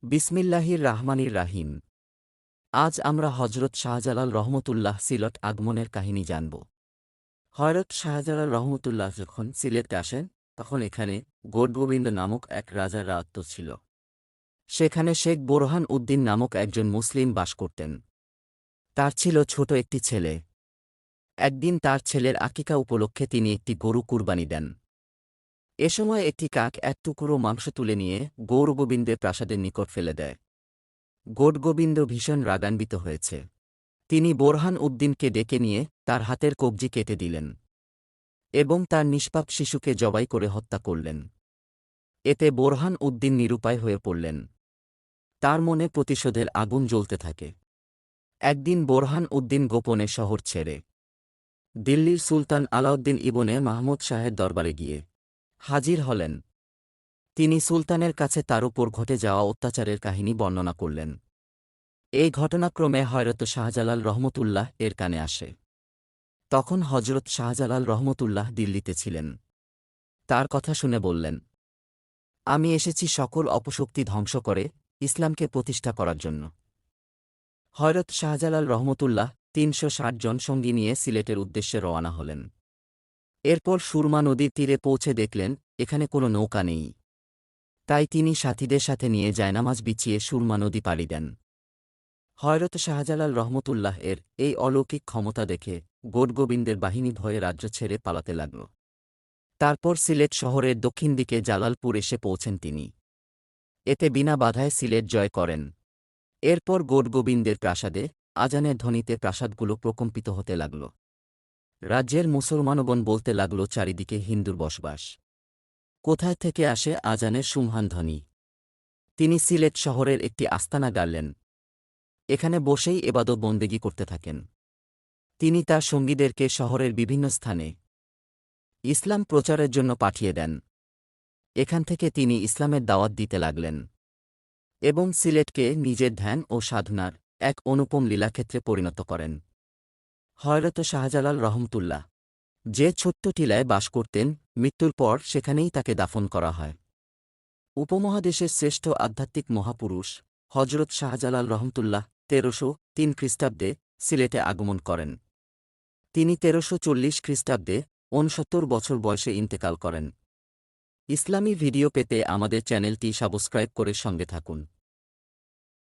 বিসমিল্লাহির রাহমানির রাহিম। আজ আমরা হজরত শাহজালাল রহমতুল্লাহ সিলট আগমনের কাহিনী জানব। হযরত শাহজালাল রহমতুল্লাহ যখন সিলেটে আসেন, তখন এখানে গৌরগোবিন্দ নামক এক রাজার রাজত্ব ছিল। সেখানে শেখ বোরহান উদ্দিন নামক একজন মুসলিম বাস করতেন। তার ছিল ছোট একটি ছেলে। একদিন তার ছেলের আকিকা উপলক্ষে তিনি একটি গরু কুরবানি দেন। এ সময় একটি কাক এক টুকরো মাংস তুলে নিয়ে গৌরগোবিন্দের প্রাসাদের নিকট ফেলে দেয়। গৌরগোবিন্দ ভীষণ রাগান্বিত হয়েছে। তিনি বোরহান উদ্দিনকে ডেকে নিয়ে তার হাতের কবজি কেটে দিলেন এবং তার নিষ্পাপ শিশুকে জবাই করে হত্যা করলেন। এতে বোরহান উদ্দিন নিরুপায় হয়ে পড়লেন। তার মনে প্রতিশোধের আগুন জ্বলতে থাকে। একদিন বোরহান উদ্দিন গোপনে শহর ছেড়ে দিল্লির সুলতান আলাউদ্দিন ইবনে মাহমুদ শাহের দরবারে গিয়ে হাজির হলেন। তিনি সুলতানের কাছে তার উপর ঘটে যাওয়া অত্যাচারের কাহিনী বর্ণনা করলেন। এই ঘটনাক্রমে হযরত শাহজালাল রহমতুল্লাহ এর কানে আসে। তখন হযরত শাহজালাল রহমতুল্লাহ দিল্লিতে ছিলেন। তার কথা শুনে বললেন, আমি এসেছি সকল অপশক্তি ধ্বংস করে ইসলামকে প্রতিষ্ঠা করার জন্য। হযরত শাহজালাল রহমতুল্লাহ ৩৬০ জন সঙ্গী নিয়ে সিলেটের উদ্দেশ্যে রওয়ানা হলেন। এরপর সুরমা নদীর তীরে পৌঁছে দেখলেন এখানে কোনো নৌকা নেই। তাই তিনি সাথীদের সাথে নিয়ে জায়নামাজ বিছিয়ে সুরমা নদী পাড়ি দেন। হযরত শাহজালাল রহমতুল্লাহ এর এই অলৌকিক ক্ষমতা দেখে গৌরগোবিন্দের বাহিনী ভয়ে রাজ্য ছেড়ে পালাতে লাগল। তারপর সিলেট শহরের দক্ষিণ দিকে জালালপুর এসে পৌঁছেন তিনি। এতে বিনা বাধায় সিলেট জয় করেন। এরপর গৌরগোবিন্দের প্রাসাদে আজানের ধ্বনিতে প্রাসাদগুলো প্রকম্পিত হতে লাগল। রাজ্যের মুসলমানগণ বলতে লাগল চারিদিকে হিন্দুর বসবাস। কোথায় থেকে আসে আজানের সুমহান ধ্বনি? তিনি সিলেট শহরের একটি আস্তানা গাড়লেন। এখানে বসেই এবাদত বন্দেগী করতে থাকেন। তিনি তার সঙ্গীদেরকে শহরের বিভিন্ন স্থানে ইসলাম প্রচারের জন্য পাঠিয়ে দেন। এখান থেকে তিনি ইসলামের দাওয়াত দিতে লাগলেন এবং সিলেটকে নিজের ধ্যান ও সাধনার এক অনুপম লীলাক্ষেত্রে পরিণত করেন। হযরত শাহজালাল রহমতুল্লাহ যে ছোট্ট টিলায় বাস করতেন, মৃত্যুর পর সেখানেই তাকে দাফন করা হয়। উপমহাদেশের শ্রেষ্ঠ আধ্যাত্মিক মহাপুরুষ হযরত শাহজালাল রহমতুল্লাহ ১৩০৩ খ্রিস্টাব্দে সিলেটে আগমন করেন। তিনি ১৩৪০ খ্রিস্টাব্দে ৬৯ বছর বয়সে ইন্তেকাল করেন। ইসলামী ভিডিও পেতে আমাদের চ্যানেলটি সাবস্ক্রাইব করে সঙ্গে থাকুন।